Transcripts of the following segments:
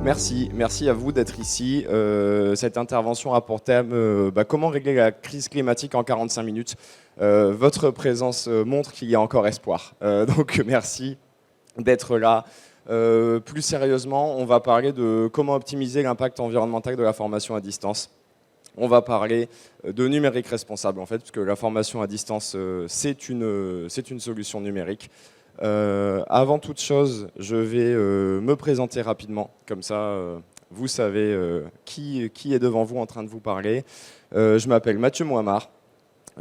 merci à vous d'être ici. Cette intervention a pour thème comment régler la crise climatique en 45 minutes. Votre présence montre qu'il y a encore espoir. Donc merci d'être là. Plus sérieusement, on va parler de comment optimiser l'impact environnemental de la formation à distance. On va parler de numérique responsable, en fait, puisque la formation à distance, c'est une solution numérique. Avant toute chose, je vais me présenter rapidement, comme ça vous savez qui est devant vous en train de vous parler. Je m'appelle Mathieu Mohamar.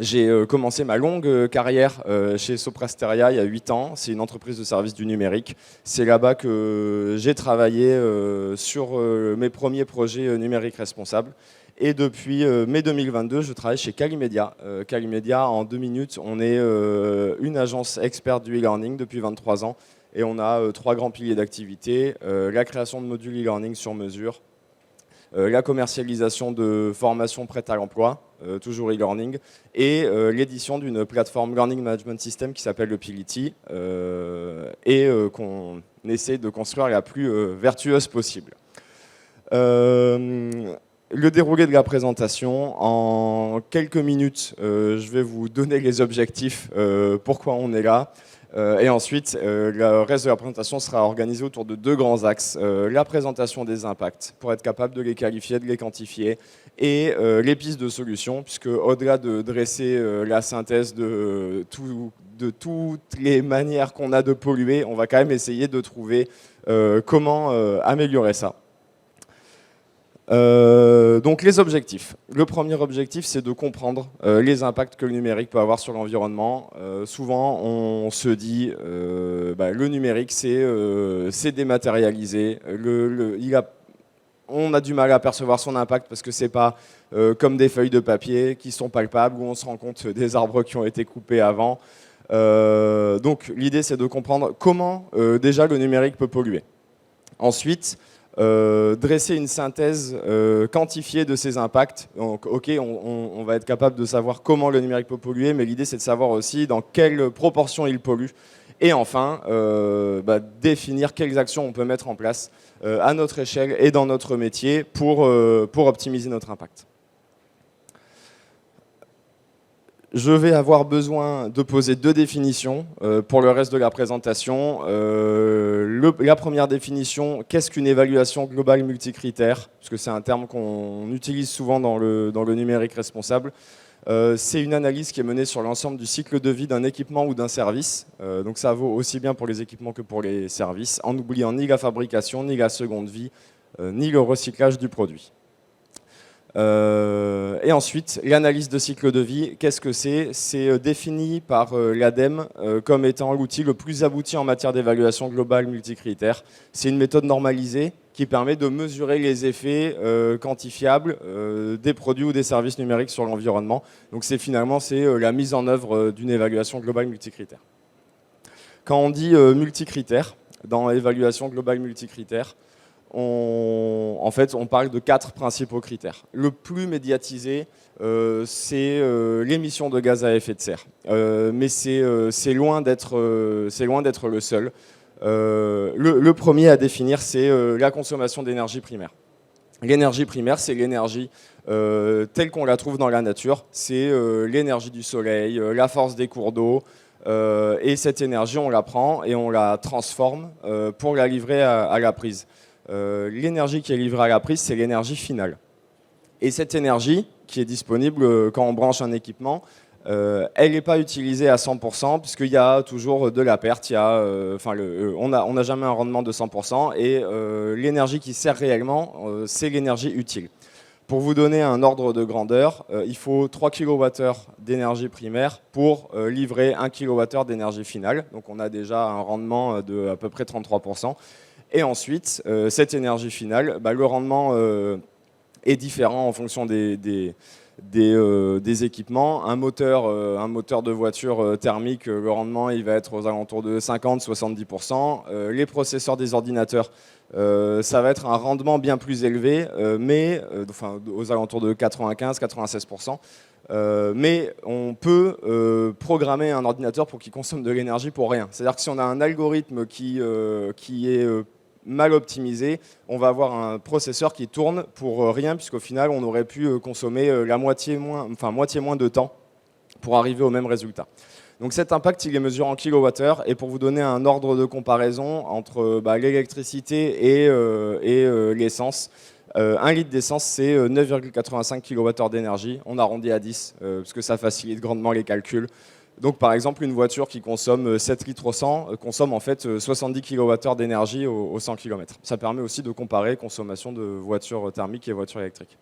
J'ai commencé ma longue carrière chez Soprasteria il y a 8 ans. C'est une entreprise de services du numérique. C'est là-bas que j'ai travaillé sur mes premiers projets numériques responsables. Et depuis mai 2022, je travaille chez Calimedia. Calimedia, en 2 minutes, on est une agence experte du e-learning depuis 23 ans. Et on a 3 grands piliers d'activité. La création de modules e-learning sur mesure, la commercialisation de formations prêtes à l'emploi, toujours e-learning, et l'édition d'une plateforme Learning Management System qui s'appelle le Pility, et qu'on essaie de construire la plus vertueuse possible. Le déroulé de la présentation, en quelques minutes, je vais vous donner les objectifs, pourquoi on est là. Et ensuite, le reste de la présentation sera organisé autour de 2 grands axes. La présentation des impacts, pour être capable de les qualifier, de les quantifier, et les pistes de solutions, puisque au-delà de dresser la synthèse de toutes les manières qu'on a de polluer, on va quand même essayer de trouver comment améliorer ça. Donc les objectifs. Le premier objectif, c'est de comprendre les impacts que le numérique peut avoir sur l'environnement. Souvent, on se dit le numérique, c'est dématérialisé. On a du mal à percevoir son impact parce que c'est pas comme des feuilles de papier qui sont palpables, où on se rend compte des arbres qui ont été coupés avant. Donc l'idée, c'est de comprendre comment déjà le numérique peut polluer. Ensuite, dresser une synthèse quantifiée de ces impacts. Donc, ok, on va être capable de savoir comment le numérique peut polluer, mais l'idée c'est de savoir aussi dans quelle proportion il pollue. Et enfin, définir quelles actions on peut mettre en place à notre échelle et dans notre métier pour optimiser notre impact. Je vais avoir besoin de poser 2 définitions pour le reste de la présentation. La première définition, qu'est-ce qu'une évaluation globale multicritère? Parce que c'est un terme qu'on utilise souvent dans le numérique responsable. C'est une analyse qui est menée sur l'ensemble du cycle de vie d'un équipement ou d'un service. Donc ça vaut aussi bien pour les équipements que pour les services, en n'oubliant ni la fabrication, ni la seconde vie, ni le recyclage du produit. Et ensuite, l'analyse de cycle de vie, qu'est-ce que c'est? C'est défini par l'ADEME comme étant l'outil le plus abouti en matière d'évaluation globale multicritère. C'est une méthode normalisée qui permet de mesurer les effets quantifiables des produits ou des services numériques sur l'environnement. Donc finalement, c'est la mise en œuvre d'une évaluation globale multicritère. Quand on dit multicritère, dans l'évaluation globale multicritère, en fait, on parle de 4 principaux critères. Le plus médiatisé, c'est l'émission de gaz à effet de serre. Mais c'est loin d'être le seul. Le premier à définir, c'est la consommation d'énergie primaire. L'énergie primaire, c'est l'énergie telle qu'on la trouve dans la nature. C'est l'énergie du soleil, la force des cours d'eau. Et cette énergie, on la prend et on la transforme pour la livrer à la prise. L'énergie qui est livrée à la prise, c'est l'énergie finale. Et cette énergie qui est disponible quand on branche un équipement, elle n'est pas utilisée à 100% puisqu'il y a toujours de la perte. On n'a jamais un rendement de 100% et l'énergie qui sert réellement, c'est l'énergie utile. Pour vous donner un ordre de grandeur, il faut 3 kWh d'énergie primaire pour livrer 1 kWh d'énergie finale. Donc on a déjà un rendement de à peu près 33%. Et ensuite, cette énergie finale, le rendement est différent en fonction des équipements. Un moteur de voiture thermique, le rendement il va être aux alentours de 50-70%. Les processeurs des ordinateurs, ça va être un rendement bien plus élevé, mais aux alentours de 95-96%. Mais on peut programmer un ordinateur pour qu'il consomme de l'énergie pour rien. C'est-à-dire que si on a un algorithme qui est mal optimisé, on va avoir un processeur qui tourne pour rien, puisqu'au final, on aurait pu consommer la moitié moins de temps pour arriver au même résultat. Donc cet impact, il est mesuré en kilowattheure, et pour vous donner un ordre de comparaison entre l'électricité et l'essence, 1 litre d'essence, c'est 9,85 kWh d'énergie. On arrondit à 10, parce que ça facilite grandement les calculs. Donc par exemple, une voiture qui consomme 7 litres au 100 consomme en fait 70 kWh d'énergie au 100 km. Ça permet aussi de comparer consommation de voitures thermiques et voitures électriques.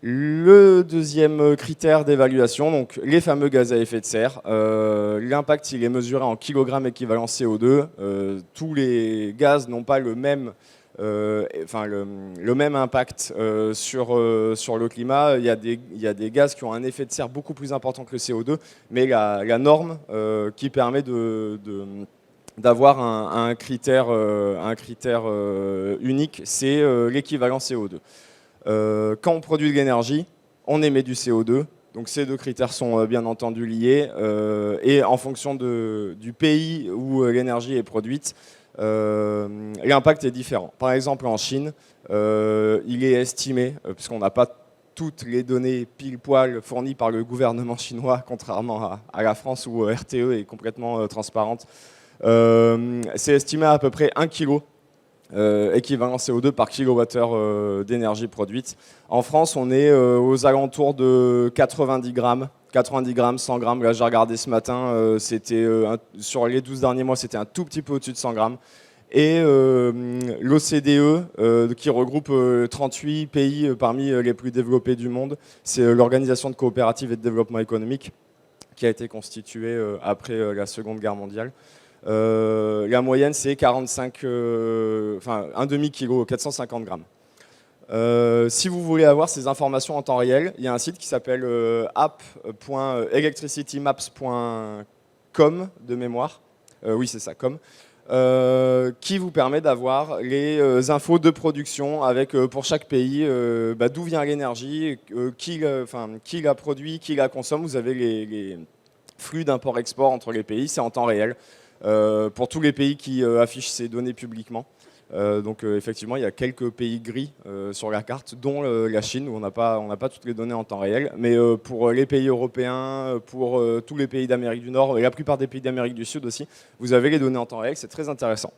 Le deuxième critère d'évaluation, donc les fameux gaz à effet de serre. L'impact, il est mesuré en kilogrammes équivalent CO2. Tous les gaz n'ont pas le même impact sur le climat. Il y a des gaz qui ont un effet de serre beaucoup plus important que le CO2, mais la norme qui permet d'avoir un critère unique, c'est l'équivalent CO2. Quand on produit de l'énergie, on émet du CO2. Donc ces deux critères sont bien entendu liés. Et en fonction du pays où l'énergie est produite, l'impact est différent. Par exemple, en Chine, il est estimé, puisqu'on n'a pas toutes les données pile-poil fournies par le gouvernement chinois, contrairement à la France où RTE est complètement transparente, c'est estimé à peu près 1 kg équivalent CO2 par kilowattheure d'énergie produite. En France, on est aux alentours de 90 grammes. 90 grammes, 100 grammes. Là, j'ai regardé ce matin, sur les 12 derniers mois, c'était un tout petit peu au-dessus de 100 grammes. Et l'OCDE, qui regroupe 38 pays parmi les plus développés du monde, c'est l'Organisation de coopérative et de développement économique qui a été constituée après la Seconde Guerre mondiale. La moyenne, c'est 45, un demi-kilo, 450 grammes. Si vous voulez avoir ces informations en temps réel, il y a un site qui s'appelle app.electricitymaps.com de mémoire. Oui, c'est ça, com. Qui vous permet d'avoir les infos de production avec pour chaque pays d'où vient l'énergie, qui la produit, qui la consomme. Vous avez les flux d'import-export entre les pays, c'est en temps réel. Pour tous les pays qui affichent ces données publiquement. Donc effectivement, il y a quelques pays gris sur la carte, dont la Chine, où on n'a pas toutes les données en temps réel. Mais pour les pays européens, pour tous les pays d'Amérique du Nord et la plupart des pays d'Amérique du Sud aussi, vous avez les données en temps réel, c'est très intéressant.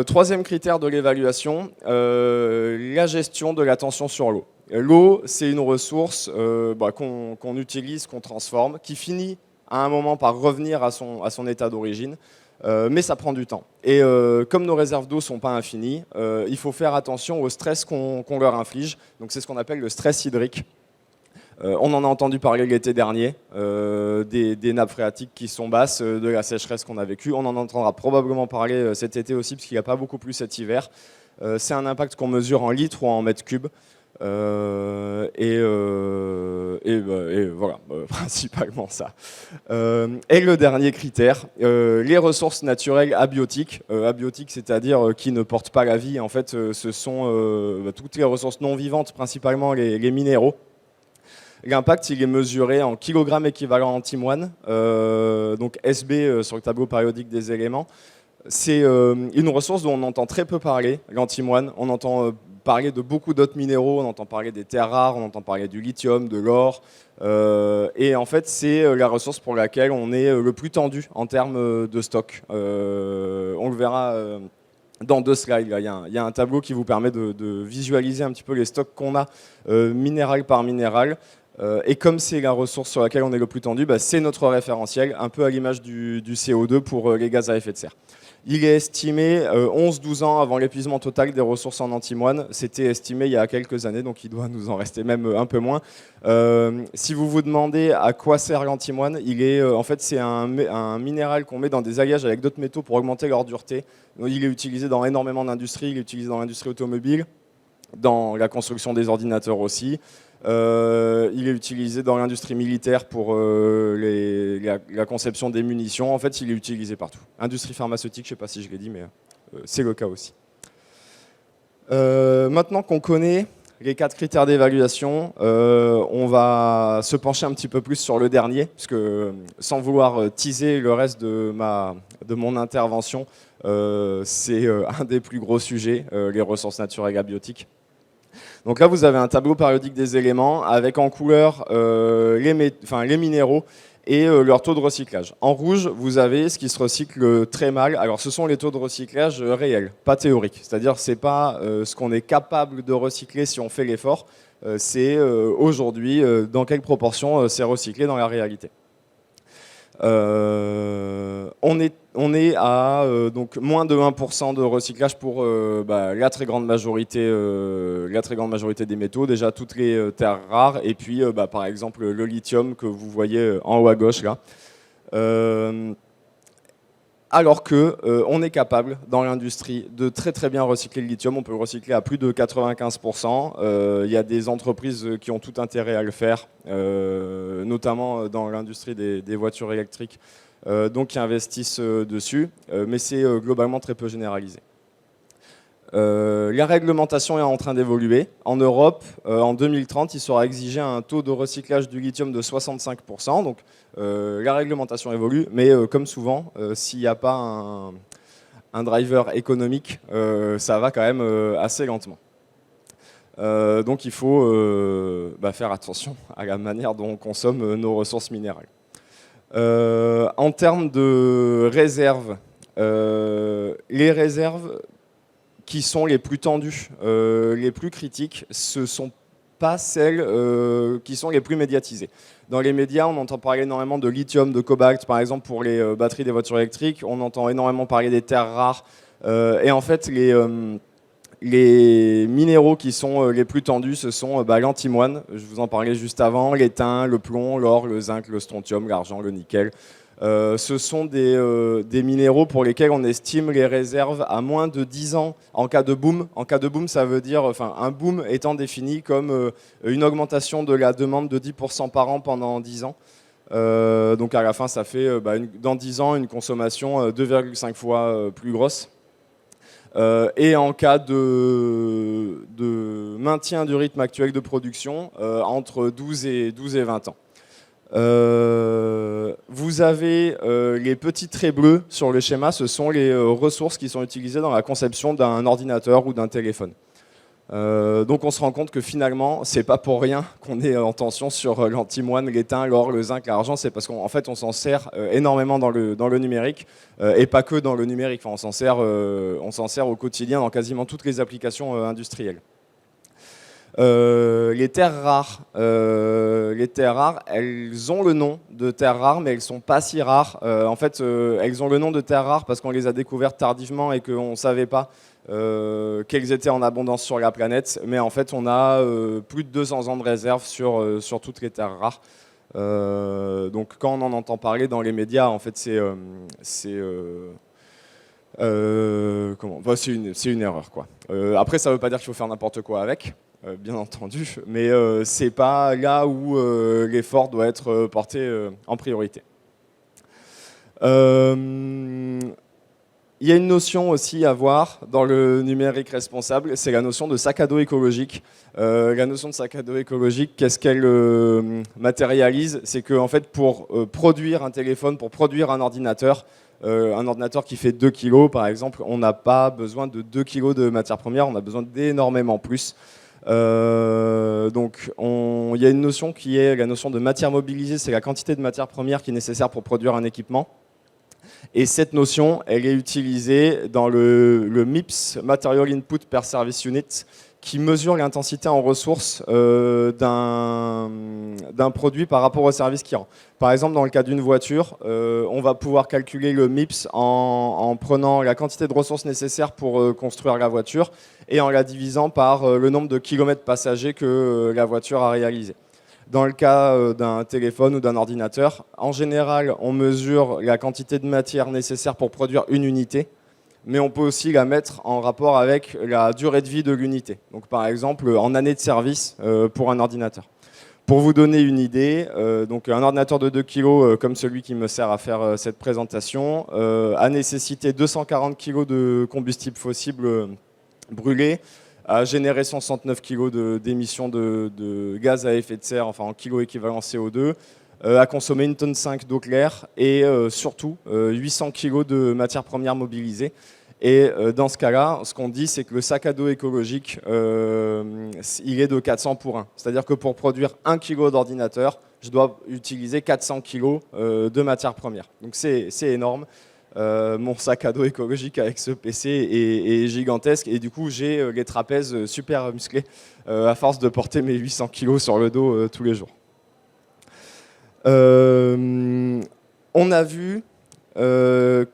Troisième critère de l'évaluation, la gestion de la tension sur l'eau. L'eau, c'est une ressource qu'on utilise, qu'on transforme, qui finit à un moment par revenir à son état d'origine, mais ça prend du temps. Et comme nos réserves d'eau ne sont pas infinies, il faut faire attention au stress qu'on leur inflige. Donc c'est ce qu'on appelle le stress hydrique. On en a entendu parler l'été dernier, des nappes phréatiques qui sont basses, de la sécheresse qu'on a vécue. On en entendra probablement parler cet été aussi, parce qu'il n'y a pas beaucoup plu cet hiver. C'est un impact qu'on mesure en litres ou en mètres cubes. Et voilà, principalement ça. Et le dernier critère, les ressources naturelles abiotiques. Abiotiques, c'est-à-dire qui ne portent pas la vie. En fait, ce sont toutes les ressources non vivantes, principalement les minéraux. L'impact, il est mesuré en kilogrammes équivalent antimoine, donc SB sur le tableau périodique des éléments. C'est une ressource dont on entend très peu parler, l'antimoine. On entend parler de beaucoup d'autres minéraux, on entend parler des terres rares, on entend parler du lithium, de l'or. Et en fait, c'est la ressource pour laquelle on est le plus tendu en termes de stock. On le verra dans 2 slides. Là. Il y a un tableau qui vous permet de visualiser un petit peu les stocks qu'on a minéral par minéral. Et comme c'est la ressource sur laquelle on est le plus tendu, c'est notre référentiel, un peu à l'image du CO2 pour les gaz à effet de serre. Il est estimé 11-12 ans avant l'épuisement total des ressources en antimoine. C'était estimé il y a quelques années, donc il doit nous en rester même un peu moins. Si vous vous demandez à quoi sert l'antimoine, en fait, c'est un minéral qu'on met dans des alliages avec d'autres métaux pour augmenter leur dureté. Il est utilisé dans énormément d'industries, il est utilisé dans l'industrie automobile, dans la construction des ordinateurs aussi. Il est utilisé dans l'industrie militaire pour la conception des munitions. En fait, il est utilisé partout. Industrie pharmaceutique, je ne sais pas si je l'ai dit, mais c'est le cas aussi. Maintenant qu'on connaît les 4 critères d'évaluation, on va se pencher un petit peu plus sur le dernier, puisque sans vouloir teaser le reste de mon intervention, c'est un des plus gros sujets, les ressources naturelles abiotiques. Donc là, vous avez un tableau périodique des éléments avec en couleur les minéraux et leur taux de recyclage. En rouge, vous avez ce qui se recycle très mal. Alors, ce sont les taux de recyclage réels, pas théoriques. C'est-à-dire, ce n'est pas ce qu'on est capable de recycler si on fait l'effort. C'est aujourd'hui dans quelle proportion c'est recyclé dans la réalité. On est à donc moins de 1% de recyclage pour la très grande majorité des métaux, déjà toutes les terres rares, et puis par exemple le lithium que vous voyez en haut à gauche là. Alors qu'on est capable dans l'industrie de très très bien recycler le lithium, on peut le recycler à plus de 95%. Il y a des entreprises qui ont tout intérêt à le faire, notamment dans l'industrie des voitures électriques, donc qui investissent dessus, mais c'est globalement très peu généralisé. La réglementation est en train d'évoluer. En Europe, en 2030, il sera exigé un taux de recyclage du lithium de 65%. Donc la réglementation évolue, mais comme souvent, s'il n'y a pas un driver économique, ça va quand même assez lentement. Donc il faut faire attention à la manière dont on consomme nos ressources minérales. En termes de réserves, les réserves qui sont les plus tendues, les plus critiques, ce ne sont pas celles qui sont les plus médiatisées. Dans les médias, on entend parler énormément de lithium, de cobalt, par exemple pour les batteries des voitures électriques. On entend énormément parler des terres rares. Et en fait, les minéraux qui sont les plus tendus, ce sont l'antimoine, je vous en parlais juste avant, l'étain, le plomb, l'or, le zinc, le strontium, l'argent, le nickel. Ce sont des minéraux pour lesquels on estime les réserves à moins de 10 ans en cas de boom. En cas de boom, ça veut dire, un boom étant défini comme une augmentation de la demande de 10% par an pendant 10 ans. Donc à la fin, ça fait dans 10 ans une consommation 2,5 fois plus grosse. Et en cas de maintien du rythme actuel de production, entre 12 et 20 ans. Vous avez les petits traits bleus sur le schéma, ce sont les ressources qui sont utilisées dans la conception d'un ordinateur ou d'un téléphone. Donc on se rend compte que finalement, c'est pas pour rien qu'on est en tension sur l'antimoine, l'étain, l'or, le zinc, l'argent, c'est parce qu'en fait on s'en sert énormément dans le numérique et pas que dans le numérique, on s'en sert au quotidien dans quasiment toutes les applications industrielles. Les terres rares, elles ont le nom de terres rares, mais elles ne sont pas si rares. En fait, elles ont le nom de terres rares parce qu'on les a découvertes tardivement et qu'on ne savait pas qu'elles étaient en abondance sur la planète. Mais en fait, on a plus de 200 ans de réserve sur toutes les terres rares. Donc quand on en entend parler dans les médias, en fait, c'est une erreur, quoi. Après, ça ne veut pas dire qu'il faut faire n'importe quoi avec. Bien entendu, mais c'est pas là où l'effort doit être porté en priorité. Il y a une notion aussi à voir dans le numérique responsable, c'est la notion de sac à dos écologique. La notion de sac à dos écologique, qu'est-ce qu'elle matérialise? C'est qu'en fait, pour produire un téléphone, pour produire un ordinateur qui fait 2 kg par exemple, on n'a pas besoin de 2 kg de matières premières, on a besoin d'énormément plus. Donc il y a une notion qui est la notion de matière mobilisée, c'est la quantité de matière première qui est nécessaire pour produire un équipement. Et cette notion, elle est utilisée dans le MIPS, Material Input per Service Unit, qui mesure l'intensité en ressources d'un produit par rapport au service qu'il rend. Par exemple, dans le cas d'une voiture, on va pouvoir calculer le MIPS en prenant la quantité de ressources nécessaires pour construire la voiture et en la divisant par le nombre de kilomètres passagers que la voiture a réalisé. Dans le cas d'un téléphone ou d'un ordinateur, en général, on mesure la quantité de matière nécessaire pour produire une unité, mais on peut aussi la mettre en rapport avec la durée de vie de l'unité. Donc par exemple, en années de service pour un ordinateur. Pour vous donner une idée, donc un ordinateur de 2 kg comme celui qui me sert à faire cette présentation a nécessité 240 kg de combustible fossile brûlé à générer 169 kg d'émissions de gaz à effet de serre, enfin en kilo équivalent CO2, à consommer 1,5 tonne d'eau claire et surtout 800 kg de matières premières mobilisées. Et dans ce cas-là, ce qu'on dit, c'est que le sac à dos écologique, il est de 400 pour 1. C'est-à-dire que pour produire 1 kg d'ordinateur, je dois utiliser 400 kg de matières premières. Donc c'est énorme. Mon sac à dos écologique avec ce PC est gigantesque et du coup j'ai les trapèzes super musclés à force de porter mes 800 kg sur le dos tous les jours. On a vu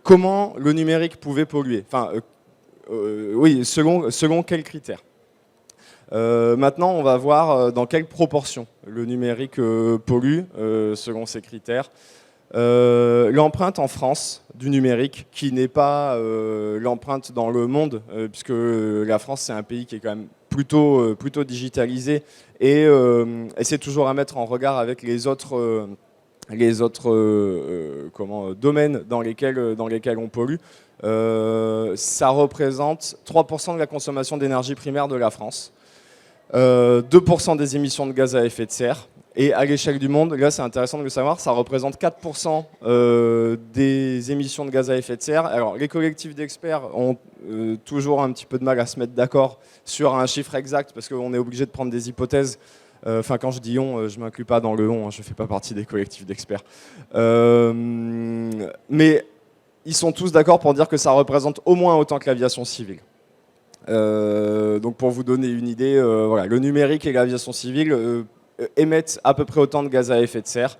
comment le numérique pouvait polluer. Enfin, oui, selon quels critères. Maintenant, on va voir dans quelle proportion le numérique pollue selon ces critères. L'empreinte en France du numérique, qui n'est pas l'empreinte dans le monde, puisque la France c'est un pays qui est quand même plutôt digitalisé et c'est toujours à mettre en regard avec les autres domaines dans lesquels on pollue. Ça représente 3% de la consommation d'énergie primaire de la France, 2% des émissions de gaz à effet de serre. Et à l'échelle du monde, là c'est intéressant de le savoir, ça représente 4% des émissions de gaz à effet de serre. Alors les collectifs d'experts ont toujours un petit peu de mal à se mettre d'accord sur un chiffre exact parce qu'on est obligé de prendre des hypothèses. Enfin, quand je dis on, je ne m'inclus pas dans le on, je ne fais pas partie des collectifs d'experts. Mais ils sont tous d'accord pour dire que ça représente au moins autant que l'aviation civile. Donc pour vous donner une idée, voilà, le numérique et l'aviation civile émettent à peu près autant de gaz à effet de serre.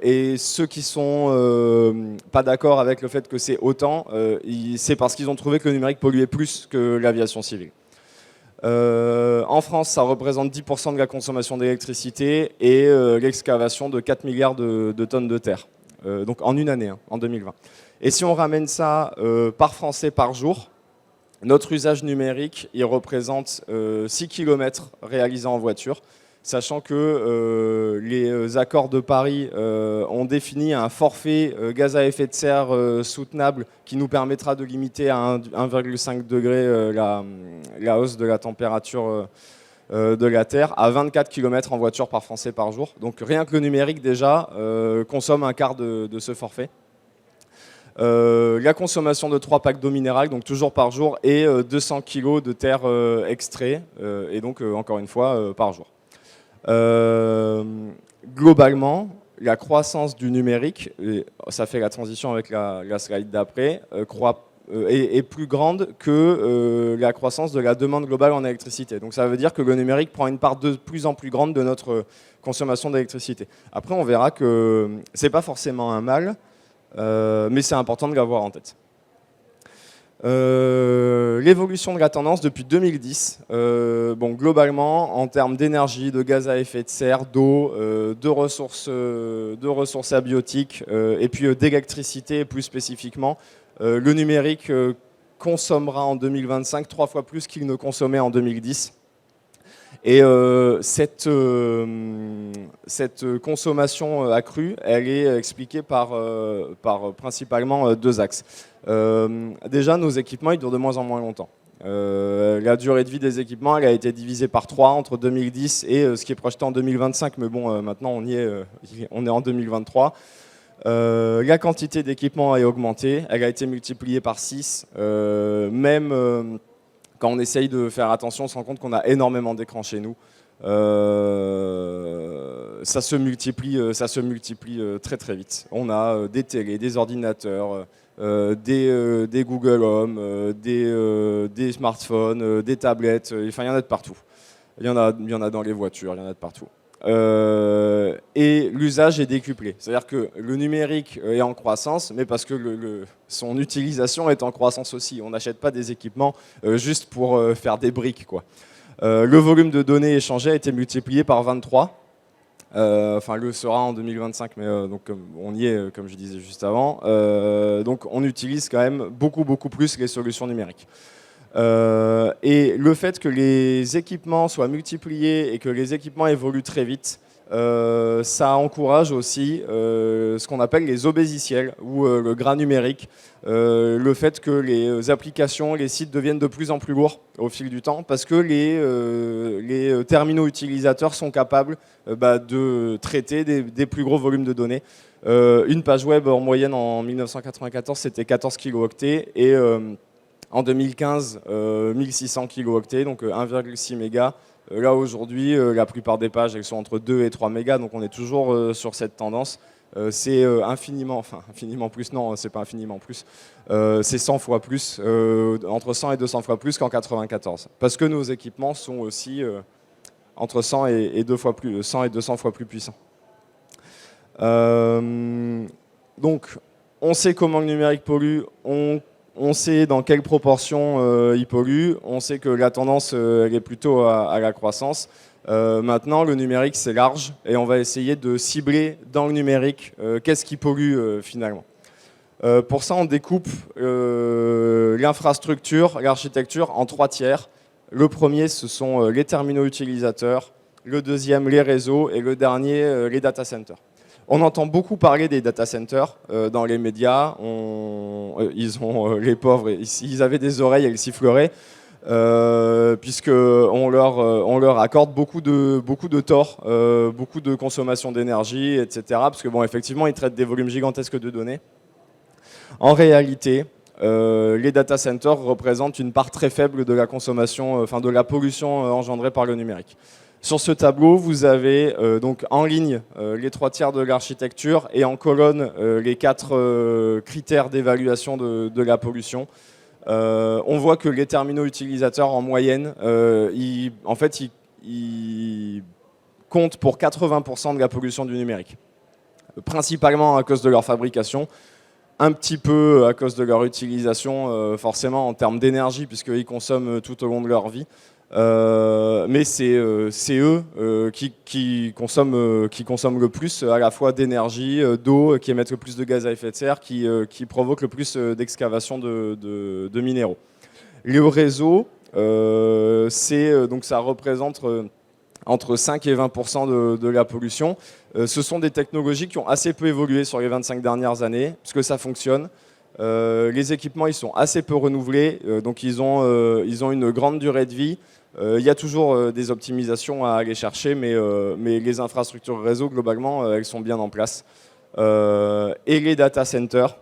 Et ceux qui sont pas d'accord avec le fait que c'est autant, c'est parce qu'ils ont trouvé que le numérique polluait plus que l'aviation civile. En France, ça représente 10% de la consommation d'électricité et l'excavation de 4 milliards de tonnes de terre. Donc en une année, hein, en 2020. Et si on ramène ça par Français par jour, notre usage numérique, il représente 6 km réalisés en voiture, sachant que les accords de Paris ont défini un forfait gaz à effet de serre soutenable qui nous permettra de limiter à 1,5 degré la hausse de la température de la Terre à 24 km en voiture par Français par jour. Donc rien que le numérique déjà consomme un quart de ce forfait. La consommation de 3 packs d'eau minérale, donc toujours par jour, et 200 kg de terre extrait, et donc encore une fois par jour. Globalement, la croissance du numérique, et ça fait la transition avec la slide d'après, est plus grande que la croissance de la demande globale en électricité. Donc ça veut dire que le numérique prend une part de plus en plus grande de notre consommation d'électricité. Après, on verra que ce n'est pas forcément un mal, mais c'est important de l'avoir en tête. L'évolution de la tendance depuis 2010, bon, globalement, en termes d'énergie, de gaz à effet de serre, d'eau, de ressources abiotiques et puis d'électricité plus spécifiquement, le numérique consommera en 2025 3 fois plus qu'il ne consommait en 2010. Et cette consommation accrue, elle est expliquée par principalement 2 axes. Déjà, nos équipements, ils durent de moins en moins longtemps. La durée de vie des équipements, elle a été divisée par 3 entre 2010 et ce qui est projeté en 2025. Mais bon, maintenant, on est en 2023. La quantité d'équipements a augmenté, elle a été multipliée par 6. Même quand on essaye de faire attention, on se rend compte qu'on a énormément d'écrans chez nous. Ça se multiplie très très vite. On a des télés, des ordinateurs, des Google Home, des smartphones, des tablettes, enfin il y en a de partout. Il y en a dans les voitures, il y en a de partout. Et l'usage est décuplé. C'est-à-dire que le numérique est en croissance, mais parce que son utilisation est en croissance aussi. On n'achète pas des équipements juste pour faire des briques, quoi. Le volume de données échangées a été multiplié par 23. Enfin, le sera en 2025, mais donc, on y est, comme je disais juste avant. Donc on utilise quand même beaucoup plus les solutions numériques. Et le fait que les équipements soient multipliés et que les équipements évoluent très vite, Ça encourage aussi ce qu'on appelle les obésiciels ou le gras numérique, le fait que les applications, les sites deviennent de plus en plus lourds au fil du temps parce que les terminaux utilisateurs sont capables de traiter des plus gros volumes de données. Une page web en moyenne en 1994 c'était 14 kilooctets et en 2015 1600 kilooctets, donc 1,6 mégas. Là aujourd'hui, la plupart des pages elles sont entre 2 et 3 mégas, donc on est toujours sur cette tendance. C'est infiniment plus, non, c'est pas infiniment plus, c'est 100 fois plus, entre 100 et 200 fois plus qu'en 94. Parce que nos équipements sont aussi entre 100 et 100 et 200 fois plus puissants. Donc, on sait comment le numérique pollue, on sait dans quelle proportion il pollue, on sait que la tendance elle est plutôt à la croissance. Maintenant, le numérique, c'est large et on va essayer de cibler dans le numérique qu'est-ce qui pollue finalement. Pour ça, on découpe l'infrastructure, l'architecture en 3 tiers. Le premier, ce sont les terminaux utilisateurs, le deuxième, les réseaux et le dernier, les data centers. On entend beaucoup parler des data centers dans les médias. Ils ont les pauvres, ils avaient des oreilles, elles siffleraient, puisqu'on leur accorde beaucoup de tort, beaucoup de consommation d'énergie, etc. Parce que bon, effectivement, ils traitent des volumes gigantesques de données. En réalité, les data centers représentent une part très faible de la consommation, de la pollution engendrée par le numérique. Sur ce tableau, vous avez donc en ligne les 3 tiers de l'architecture et en colonne les 4 critères d'évaluation de la pollution. On voit que les terminaux utilisateurs en moyenne, ils comptent pour 80% de la pollution du numérique. Principalement à cause de leur fabrication, un petit peu à cause de leur utilisation, forcément en termes d'énergie, puisqu'ils consomment tout au long de leur vie. Mais c'est eux qui consomment le plus à la fois d'énergie, d'eau, qui émettent le plus de gaz à effet de serre, qui provoquent le plus d'excavation de minéraux. Le réseau, donc ça représente entre 5 et 20% de la pollution. Ce sont des technologies qui ont assez peu évolué sur les 25 dernières années, puisque ça fonctionne. Les équipements ils sont assez peu renouvelés, donc ils ont une grande durée de vie. Il y a toujours des optimisations à aller chercher, mais les infrastructures réseau, globalement, elles sont bien en place. Et les data centers,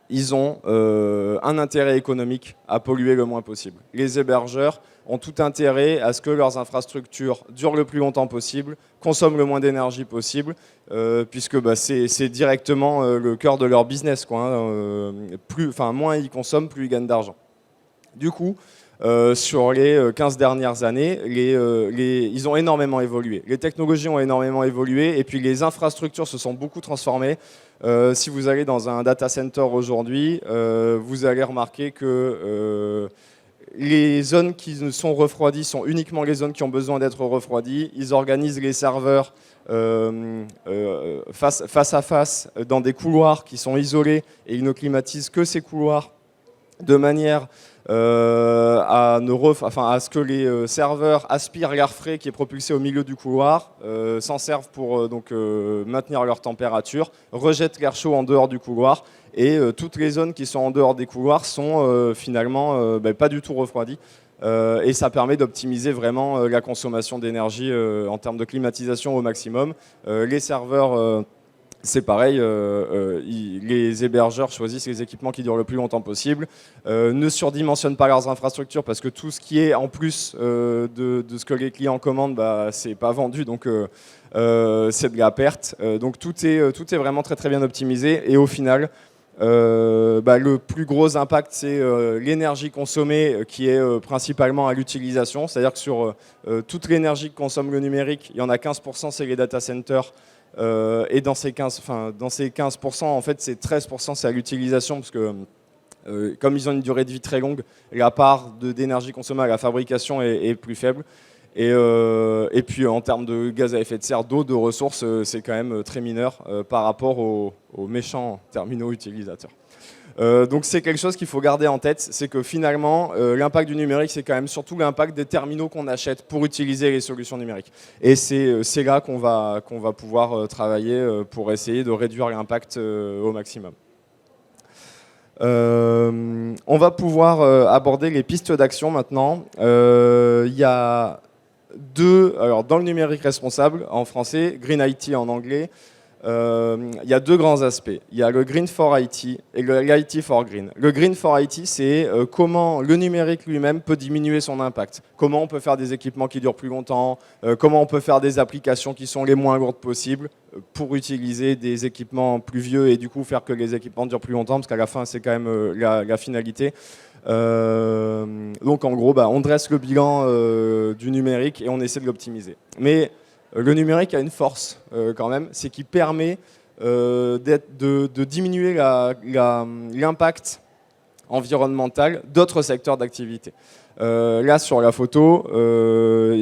ils ont un intérêt économique à polluer le moins possible. Les hébergeurs ont tout intérêt à ce que leurs infrastructures durent le plus longtemps possible, consomment le moins d'énergie possible, puisque c'est directement le cœur de leur business, quoi, hein. Moins ils consomment, plus ils gagnent d'argent. Du coup, sur les 15 dernières années, ils ont énormément évolué. Les technologies ont énormément évolué et puis les infrastructures se sont beaucoup transformées. Si vous allez dans un data center aujourd'hui, vous allez remarquer que les zones qui sont refroidies sont uniquement les zones qui ont besoin d'être refroidies. Ils organisent les serveurs face à face dans des couloirs qui sont isolés et ils ne climatisent que ces couloirs de manière à ce que les serveurs aspirent l'air frais qui est propulsé au milieu du couloir, s'en servent pour maintenir leur température, rejettent l'air chaud en dehors du couloir et toutes les zones qui sont en dehors des couloirs sont finalement pas du tout refroidies. Et ça permet d'optimiser vraiment la consommation d'énergie en termes de climatisation au maximum. Les serveurs... c'est pareil, les hébergeurs choisissent les équipements qui durent le plus longtemps possible, ne surdimensionnent pas leurs infrastructures parce que tout ce qui est en plus de ce que les clients commandent, c'est pas vendu, donc c'est de la perte. Donc tout est vraiment très très bien optimisé et au final, le plus gros impact c'est l'énergie consommée qui est principalement à l'utilisation, c'est-à-dire que sur toute l'énergie que consomme le numérique, il y en a 15%, c'est les data centers. Et dans ces 15%, en fait, c'est 13%, c'est à l'utilisation, parce que comme ils ont une durée de vie très longue, la part d'énergie consommée à la fabrication est plus faible. Et puis en termes de gaz à effet de serre, d'eau, de ressources, c'est quand même très mineur par rapport aux méchants terminaux utilisateurs. Donc c'est quelque chose qu'il faut garder en tête, c'est que finalement, l'impact du numérique, c'est quand même surtout l'impact des terminaux qu'on achète pour utiliser les solutions numériques. Et c'est là qu'on va pouvoir travailler pour essayer de réduire l'impact au maximum. On va pouvoir aborder les pistes d'action maintenant. Il y a alors dans le numérique responsable en français, Green IT en anglais, il y a deux grands aspects. Il y a le Green for IT et le IT for Green. Le Green for IT, c'est comment le numérique lui-même peut diminuer son impact. Comment on peut faire des équipements qui durent plus longtemps, comment on peut faire des applications qui sont les moins lourdes possibles pour utiliser des équipements plus vieux et du coup faire que les équipements durent plus longtemps, parce qu'à la fin, c'est quand même la finalité. Donc en gros, on dresse le bilan du numérique et on essaie de l'optimiser. Mais le numérique a une force quand même, c'est qu'il permet de diminuer l'impact environnemental d'autres secteurs d'activité. Là sur la photo,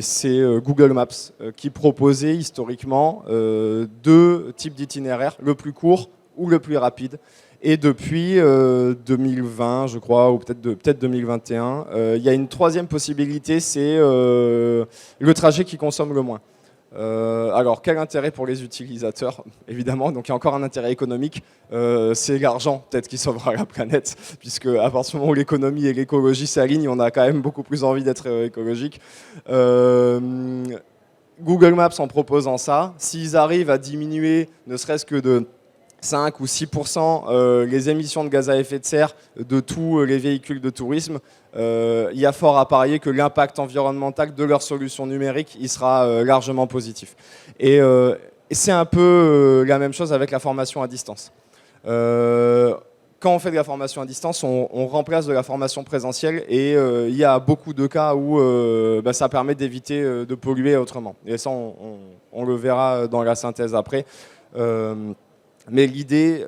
c'est Google Maps qui proposait historiquement deux types d'itinéraires, le plus court ou le plus rapide. Et depuis 2020, je crois, ou peut-être 2021, il y a une troisième possibilité, c'est le trajet qui consomme le moins. Alors, quel intérêt pour les utilisateurs? Évidemment, donc il y a encore un intérêt économique. C'est l'argent, peut-être, qui sauvera la planète, puisque à partir du moment où l'économie et l'écologie s'alignent, on a quand même beaucoup plus envie d'être écologique. Google Maps, en proposant ça, s'ils arrivent à diminuer, ne serait-ce que de 5 ou 6% les émissions de gaz à effet de serre de tous les véhicules de tourisme, il y a fort à parier que l'impact environnemental de leur solution numérique il sera largement positif. Et c'est un peu la même chose avec la formation à distance. Quand on fait de la formation à distance, on remplace de la formation présentielle et il y a beaucoup de cas où ça permet d'éviter de polluer autrement. Et ça, on le verra dans la synthèse après. Mais l'idée,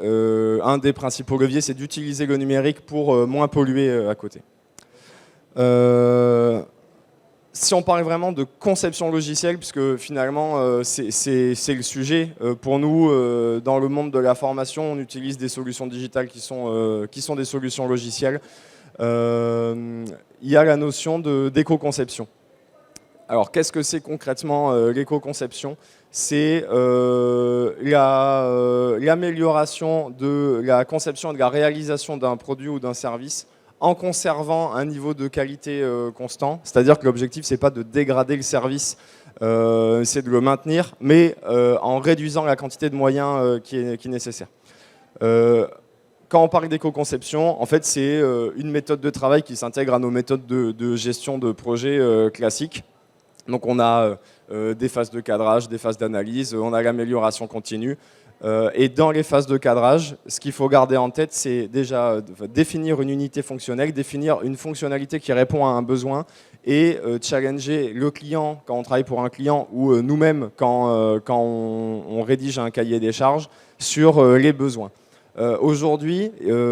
un des principaux leviers, c'est d'utiliser le numérique pour moins polluer à côté. Si on parle vraiment de conception logicielle, puisque finalement c'est le sujet, pour nous, dans le monde de la formation, on utilise des solutions digitales qui sont des solutions logicielles. Il y a la notion d'éco-conception. Alors, qu'est-ce que c'est concrètement l'éco-conception? C'est l'amélioration de la conception et de la réalisation d'un produit ou d'un service en conservant un niveau de qualité constant. C'est-à-dire que l'objectif, c'est pas de dégrader le service, c'est de le maintenir, mais en réduisant la quantité de moyens qui est nécessaire. Quand on parle d'éco-conception, en fait, c'est une méthode de travail qui s'intègre à nos méthodes de gestion de projet classiques. Donc on a des phases de cadrage, des phases d'analyse, on a l'amélioration continue. Et dans les phases de cadrage, ce qu'il faut garder en tête, c'est déjà définir une unité fonctionnelle, définir une fonctionnalité qui répond à un besoin et challenger le client quand on travaille pour un client ou nous-mêmes quand on rédige un cahier des charges sur les besoins. Aujourd'hui,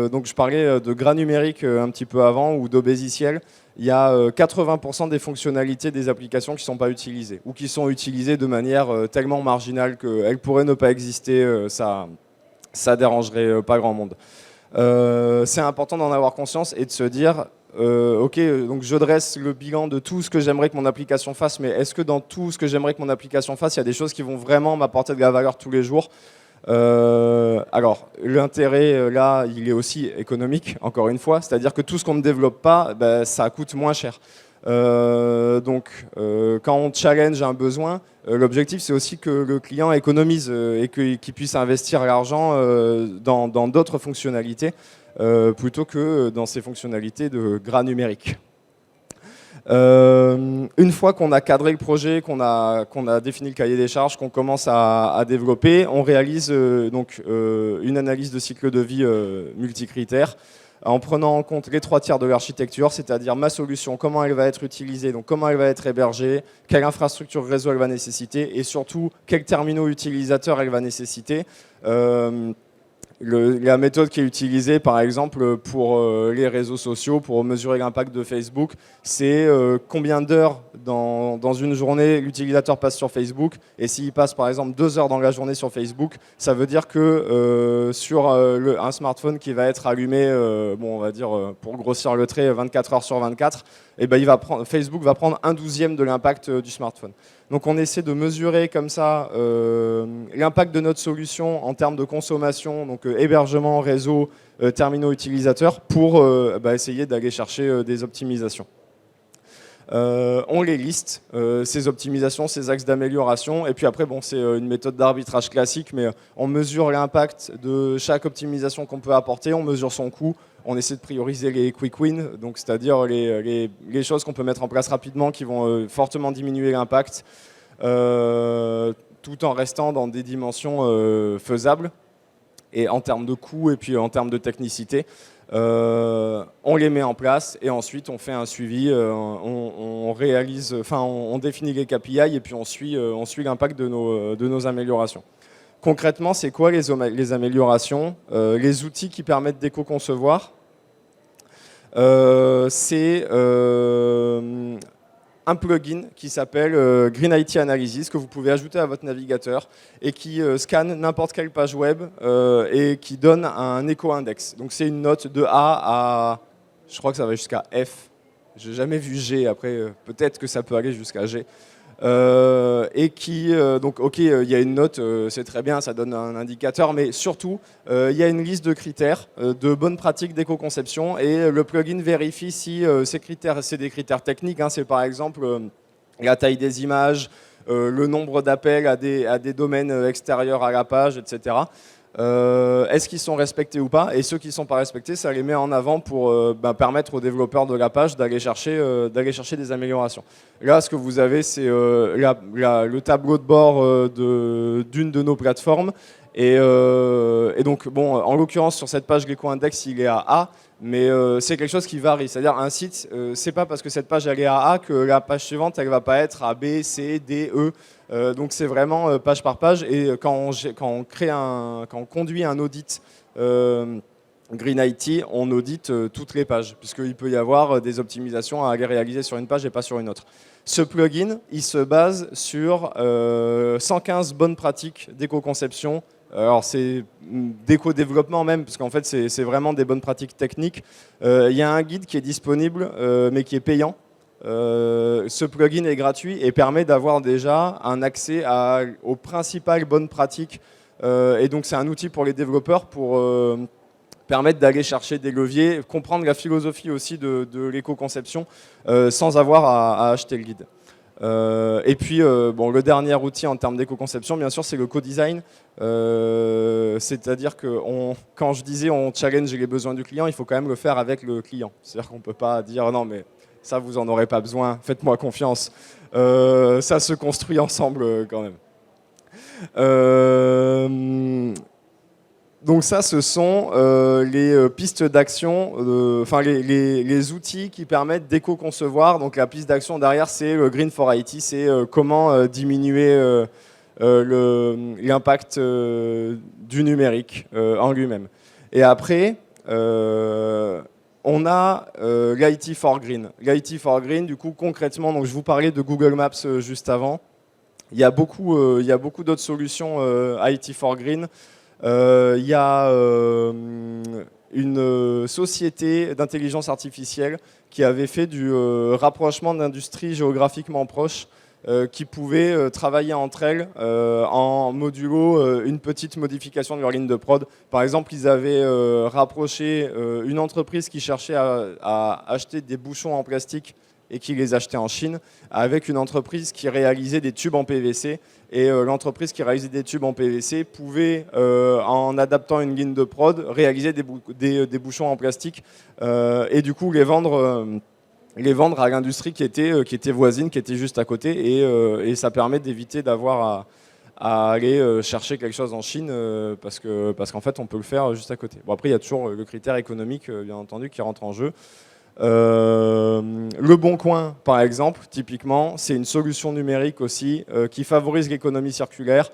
donc je parlais de gras numérique un petit peu avant ou d'obésiciel. Il y a 80% des fonctionnalités des applications qui ne sont pas utilisées ou qui sont utilisées de manière tellement marginale qu'elles pourraient ne pas exister, ça dérangerait pas grand monde. C'est important d'en avoir conscience et de se dire ok, donc je dresse le bilan de tout ce que j'aimerais que mon application fasse, mais est-ce que dans tout ce que j'aimerais que mon application fasse, il y a des choses qui vont vraiment m'apporter de la valeur tous les jours? Alors, l'intérêt là, il est aussi économique, encore une fois, c'est-à-dire que tout ce qu'on ne développe pas, ça coûte moins cher. Donc, quand on challenge un besoin, l'objectif c'est aussi que le client économise et qu'il puisse investir l'argent dans d'autres fonctionnalités plutôt que dans ces fonctionnalités de gras numérique. Une fois qu'on a cadré le projet, qu'on a défini le cahier des charges, qu'on commence à développer, on réalise donc une analyse de cycle de vie multicritère en prenant en compte les 3/4 de l'architecture, c'est-à-dire ma solution, comment elle va être utilisée, donc comment elle va être hébergée, quelle infrastructure réseau elle va nécessiter et surtout quels terminaux utilisateurs elle va nécessiter. La méthode qui est utilisée, par exemple, pour les réseaux sociaux, pour mesurer l'impact de Facebook, c'est combien d'heures dans une journée l'utilisateur passe sur Facebook. Et s'il passe, par exemple, 2 heures dans la journée sur Facebook, ça veut dire que sur un smartphone qui va être allumé, bon, on va dire, pour grossir le trait, 24 heures sur 24, et ben, Facebook va prendre 1/12 de l'impact du smartphone. Donc on essaie de mesurer comme ça l'impact de notre solution en termes de consommation, donc hébergement, réseau, terminaux utilisateurs, pour essayer d'aller chercher des optimisations. On les liste, ces optimisations, ces axes d'amélioration, et puis après, bon, c'est une méthode d'arbitrage classique, mais on mesure l'impact de chaque optimisation qu'on peut apporter, on mesure son coût, on essaie de prioriser les quick wins, donc c'est-à-dire les choses qu'on peut mettre en place rapidement qui vont fortement diminuer l'impact, tout en restant dans des dimensions faisables, et en termes de coût et puis en termes de technicité. On les met en place et ensuite on fait un suivi, on définit les KPI et puis on suit l'impact de nos améliorations. Concrètement, c'est quoi les améliorations? Les outils qui permettent d'éco-concevoir, c'est un plugin qui s'appelle Green IT Analysis que vous pouvez ajouter à votre navigateur et qui scanne n'importe quelle page web et qui donne un éco-index. Donc c'est une note de A à, je crois que ça va jusqu'à F. J'ai jamais vu G, après peut-être que ça peut aller jusqu'à G. Et qui, donc ok, il y a une note, c'est très bien, ça donne un indicateur, mais surtout, il y a une liste de critères de bonnes pratiques d'éco-conception et le plugin vérifie si ces critères, c'est des critères techniques, hein, c'est par exemple la taille des images, le nombre d'appels à des domaines extérieurs à la page, etc. Est-ce qu'ils sont respectés ou pas? Et ceux qui ne sont pas respectés, ça les met en avant pour permettre aux développeurs de la page d'aller chercher des améliorations. Là, ce que vous avez, c'est le tableau de bord d'une de nos plateformes. Et donc, bon, en l'occurrence, sur cette page, l'éco-index, il est à A, mais c'est quelque chose qui varie. C'est-à-dire, un site, c'est pas parce que cette page elle est à A que la page suivante, elle va pas être à B, C, D, E. Donc c'est vraiment page par page, et quand on conduit un audit Green IT, on audite toutes les pages, puisqu'il peut y avoir des optimisations à aller réaliser sur une page et pas sur une autre. Ce plugin, il se base sur 115 bonnes pratiques d'éco-conception. Alors c'est d'éco-développement même, parce qu'en fait c'est vraiment des bonnes pratiques techniques. Il y a un guide qui est disponible, mais qui est payant. Ce plugin est gratuit et permet d'avoir déjà un accès aux principales bonnes pratiques. Et donc c'est un outil pour les développeurs pour permettre d'aller chercher des leviers, comprendre la philosophie aussi de l'éco-conception sans avoir à acheter le guide. Et puis, bon, le dernier outil en termes d'éco-conception, bien sûr, c'est le co-design. C'est-à-dire que quand je disais on challenge les besoins du client, il faut quand même le faire avec le client. C'est-à-dire qu'on ne peut pas dire non mais ça vous en aurez pas besoin, faites-moi confiance. Ça se construit ensemble quand même. Donc ça, ce sont les pistes d'action, enfin les outils qui permettent d'éco-concevoir. Donc la piste d'action derrière, c'est le Green for IT, c'est comment diminuer l'impact du numérique en lui-même. Et après, on a l'IT for Green. L'IT for Green, du coup, concrètement, donc je vous parlais de Google Maps juste avant. Il y a beaucoup d'autres solutions IT for Green. Il y a une société d'intelligence artificielle qui avait fait du rapprochement d'industries géographiquement proches qui pouvaient travailler entre elles en modulo une petite modification de leur ligne de prod. Par exemple, ils avaient rapproché une entreprise qui cherchait à acheter des bouchons en plastique et qui les achetait en Chine, avec une entreprise qui réalisait des tubes en PVC. Et l'entreprise qui réalisait des tubes en PVC pouvait, en adaptant une ligne de prod, réaliser des bouchons en plastique et du coup les vendre à l'industrie qui était voisine, qui était juste à côté. Et ça permet d'éviter d'avoir à aller chercher quelque chose en Chine parce qu'en fait on peut le faire juste à côté. Bon, après il y a toujours le critère économique bien entendu qui rentre en jeu. Le Bon Coin, par exemple, typiquement, c'est une solution numérique aussi qui favorise l'économie circulaire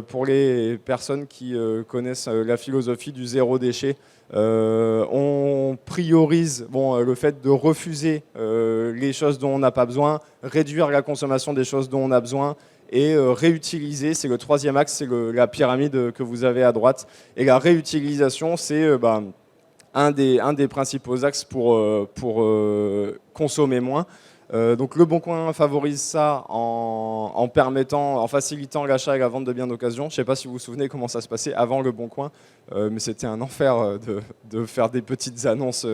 pour les personnes qui connaissent la philosophie du zéro déchet. On priorise le fait de refuser les choses dont on n'a pas besoin, réduire la consommation des choses dont on a besoin et réutiliser, c'est le troisième axe, c'est la pyramide que vous avez à droite. Et la réutilisation, c'est un des principaux axes pour consommer moins. Donc le Bon Coin favorise ça en facilitant l'achat et la vente de biens d'occasion. Je ne sais pas si vous vous souvenez comment ça se passait avant le Bon Coin, mais c'était un enfer de faire des petites annonces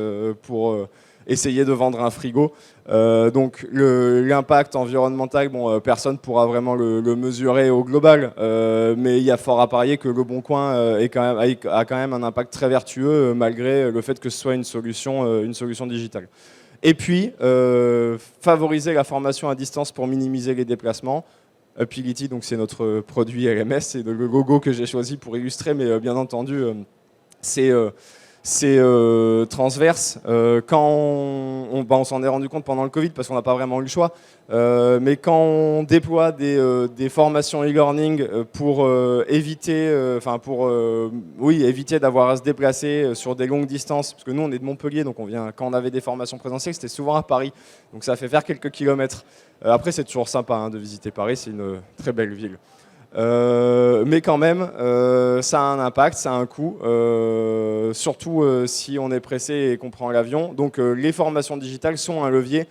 pour essayer de vendre un frigo. Donc l'impact environnemental, personne ne pourra vraiment le mesurer au global, mais il y a fort à parier que le Bon Coin a quand même un impact très vertueux malgré le fait que ce soit une solution digitale. Et puis, favoriser la formation à distance pour minimiser les déplacements. Upility, donc c'est notre produit LMS, c'est le logo que j'ai choisi pour illustrer, mais bien entendu, c'est transverse. Quand on s'en est rendu compte pendant le Covid, parce qu'on n'a pas vraiment eu le choix, mais quand on déploie des formations e-learning pour éviter d'avoir à se déplacer sur des longues distances, parce que nous on est de Montpellier, donc quand on avait des formations présentielles, c'était souvent à Paris, donc ça fait faire quelques kilomètres. Après c'est toujours sympa de visiter Paris, c'est une très belle ville. Mais quand même, ça a un impact, ça a un coût, surtout si on est pressé et qu'on prend l'avion. Donc les formations digitales sont un levier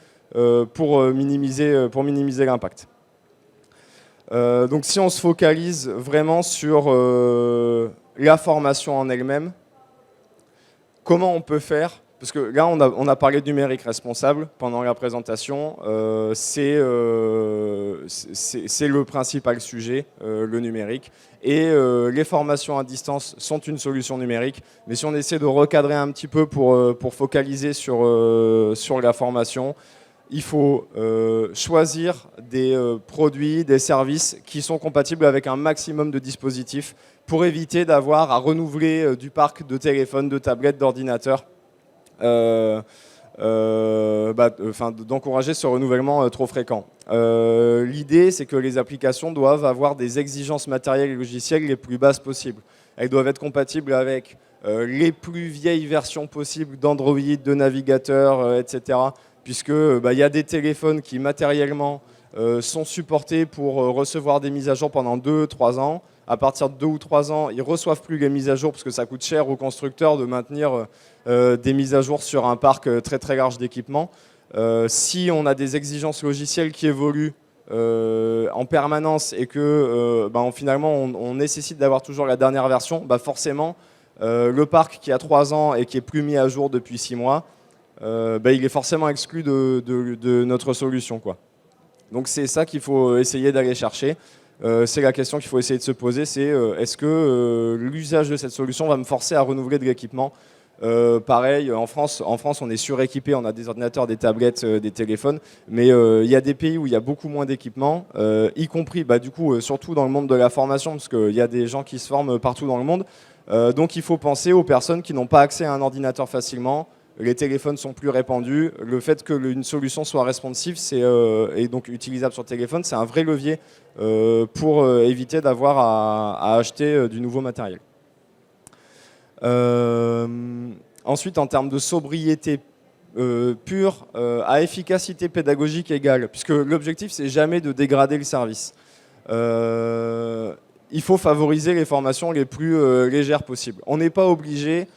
pour minimiser l'impact. Donc si on se focalise vraiment sur la formation en elle-même, comment on peut faire ? Parce que là, on a parlé de numérique responsable pendant la présentation. C'est le principal sujet, le numérique. Et les formations à distance sont une solution numérique. Mais si on essaie de recadrer un petit peu pour focaliser sur la formation, il faut choisir des produits, des services qui sont compatibles avec un maximum de dispositifs pour éviter d'avoir à renouveler du parc de téléphones, de tablettes, d'ordinateurs. D'encourager ce renouvellement trop fréquent. L'idée, c'est que les applications doivent avoir des exigences matérielles et logicielles les plus basses possibles. Elles doivent être compatibles avec les plus vieilles versions possibles d'Android, de navigateurs, etc. Puisque y a des téléphones qui matériellement sont supportés pour recevoir des mises à jour pendant 2-3 ans. À partir de 2 ou 3 ans, ils ne reçoivent plus les mises à jour parce que ça coûte cher aux constructeurs de maintenir des mises à jour sur un parc très très large d'équipements. Si on a des exigences logicielles qui évoluent en permanence et que finalement on nécessite d'avoir toujours la dernière version, forcément le parc qui a 3 ans et qui est plus mis à jour depuis 6 mois, il est forcément exclu de notre solution, quoi. Donc c'est ça qu'il faut essayer d'aller chercher. C'est la question qu'il faut essayer de se poser, c'est est-ce que l'usage de cette solution va me forcer à renouveler de l'équipement ? Pareil, en France, on est suréquipé, on a des ordinateurs, des tablettes, des téléphones, mais il y a des pays où il y a beaucoup moins d'équipements, y compris, surtout dans le monde de la formation, parce qu'il y a des gens qui se forment partout dans le monde. Donc il faut penser aux personnes qui n'ont pas accès à un ordinateur facilement. Les téléphones sont plus répandus. Le fait qu'une solution soit responsive et donc utilisable sur téléphone, c'est un vrai levier pour éviter d'avoir à acheter du nouveau matériel. Ensuite, en termes de sobriété pure, à efficacité pédagogique égale, puisque l'objectif, c'est jamais de dégrader le service. Il faut favoriser les formations les plus légères possibles. On n'est pas obligé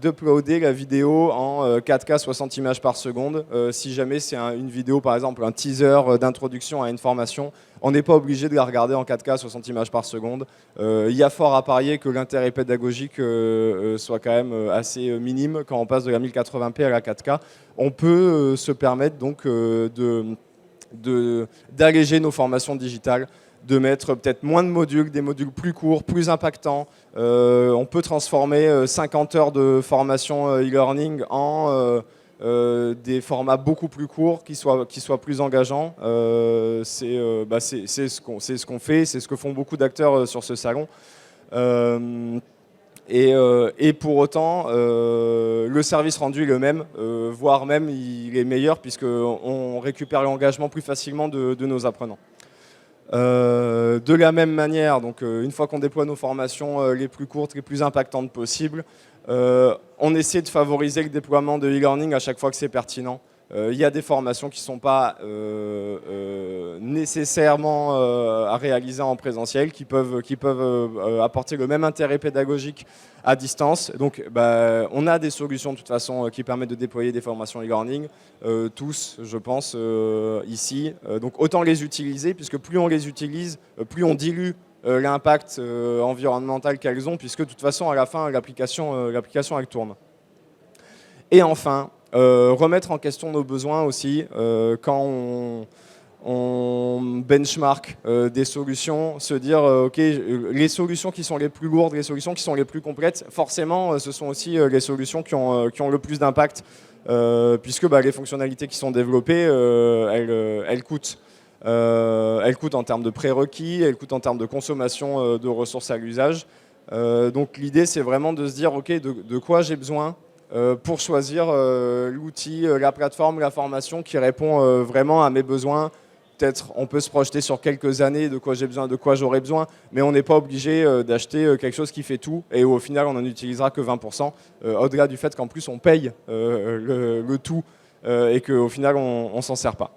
d'uploader la vidéo en 4K 60 images par seconde. Si jamais c'est une vidéo, par exemple, un teaser d'introduction à une formation, on n'est pas obligé de la regarder en 4K 60 images par seconde. Il y a fort à parier que l'intérêt pédagogique soit quand même assez minime quand on passe de la 1080p à la 4K. On peut se permettre donc d'alléger nos formations digitales, de mettre peut-être moins de modules, des modules plus courts, plus impactants. On peut transformer 50 heures de formation e-learning en des formats beaucoup plus courts qui soient plus engageants. C'est ce qu'on fait, c'est ce que font beaucoup d'acteurs sur ce salon. Et pour autant, le service rendu est le même, voire même il est meilleur puisqu'on récupère l'engagement plus facilement de nos apprenants. De la même manière, donc, une fois qu'on déploie nos formations les plus courtes, les plus impactantes possibles, on essaie de favoriser le déploiement de e-learning à chaque fois que c'est pertinent. Il y a des formations qui ne sont pas nécessairement à réaliser en présentiel, qui peuvent apporter le même intérêt pédagogique à distance. Donc on a des solutions de toute façon qui permettent de déployer des formations e-learning, tous je pense ici. Donc autant les utiliser, puisque plus on les utilise, plus on dilue l'impact environnemental qu'elles ont, puisque de toute façon à la fin l'application elle tourne. Et enfin, remettre en question nos besoins aussi quand on benchmark des solutions, se dire ok, les solutions qui sont les plus lourdes, les solutions qui sont les plus complètes, forcément ce sont aussi les solutions qui ont le plus d'impact puisque les fonctionnalités qui sont développées elles coûtent. Elles coûtent en termes de prérequis, elles coûtent en termes de consommation de ressources à l'usage. Donc l'idée c'est vraiment de se dire ok, de quoi j'ai besoin pour choisir l'outil, la plateforme, la formation qui répond vraiment à mes besoins. Peut-être on peut se projeter sur quelques années de quoi j'ai besoin, de quoi j'aurai besoin, mais on n'est pas obligé d'acheter quelque chose qui fait tout et au final on n'en utilisera que 20%, au-delà du fait qu'en plus on paye le tout et qu'au final on ne s'en sert pas.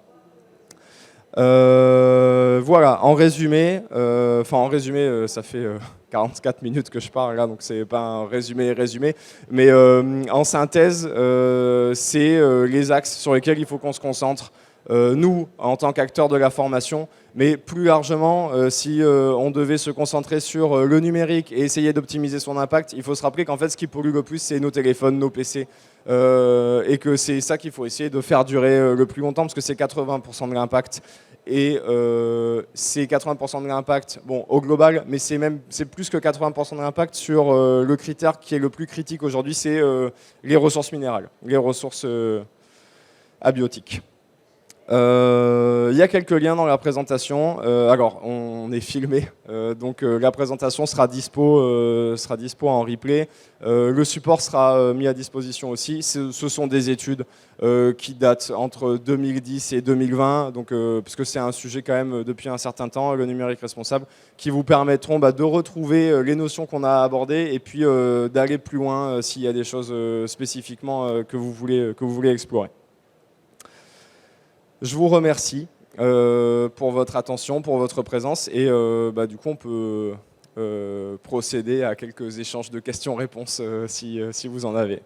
Voilà, en résumé, ça fait 44 minutes que je parle là, donc c'est pas un résumé, mais en synthèse, c'est les axes sur lesquels il faut qu'on se concentre, nous, en tant qu'acteurs de la formation, mais plus largement, si on devait se concentrer sur le numérique et essayer d'optimiser son impact, il faut se rappeler qu'en fait, ce qui pollue le plus, c'est nos téléphones, nos PC, et que c'est ça qu'il faut essayer de faire durer le plus longtemps, parce que c'est 80% de l'impact. Et c'est 80% de l'impact au global, mais c'est plus que 80% de l'impact sur le critère qui est le plus critique aujourd'hui, c'est les ressources minérales, les ressources abiotiques. Il y a quelques liens dans la présentation. Alors, on est filmé, donc la présentation sera dispo en replay. Le support sera mis à disposition aussi. Ce sont des études qui datent entre 2010 et 2020, donc, puisque c'est un sujet quand même depuis un certain temps, le numérique responsable, qui vous permettront de retrouver les notions qu'on a abordées et puis d'aller plus loin s'il y a des choses spécifiquement que vous voulez explorer. Je vous remercie pour votre attention, pour votre présence et du coup on peut procéder à quelques échanges de questions-réponses si vous en avez.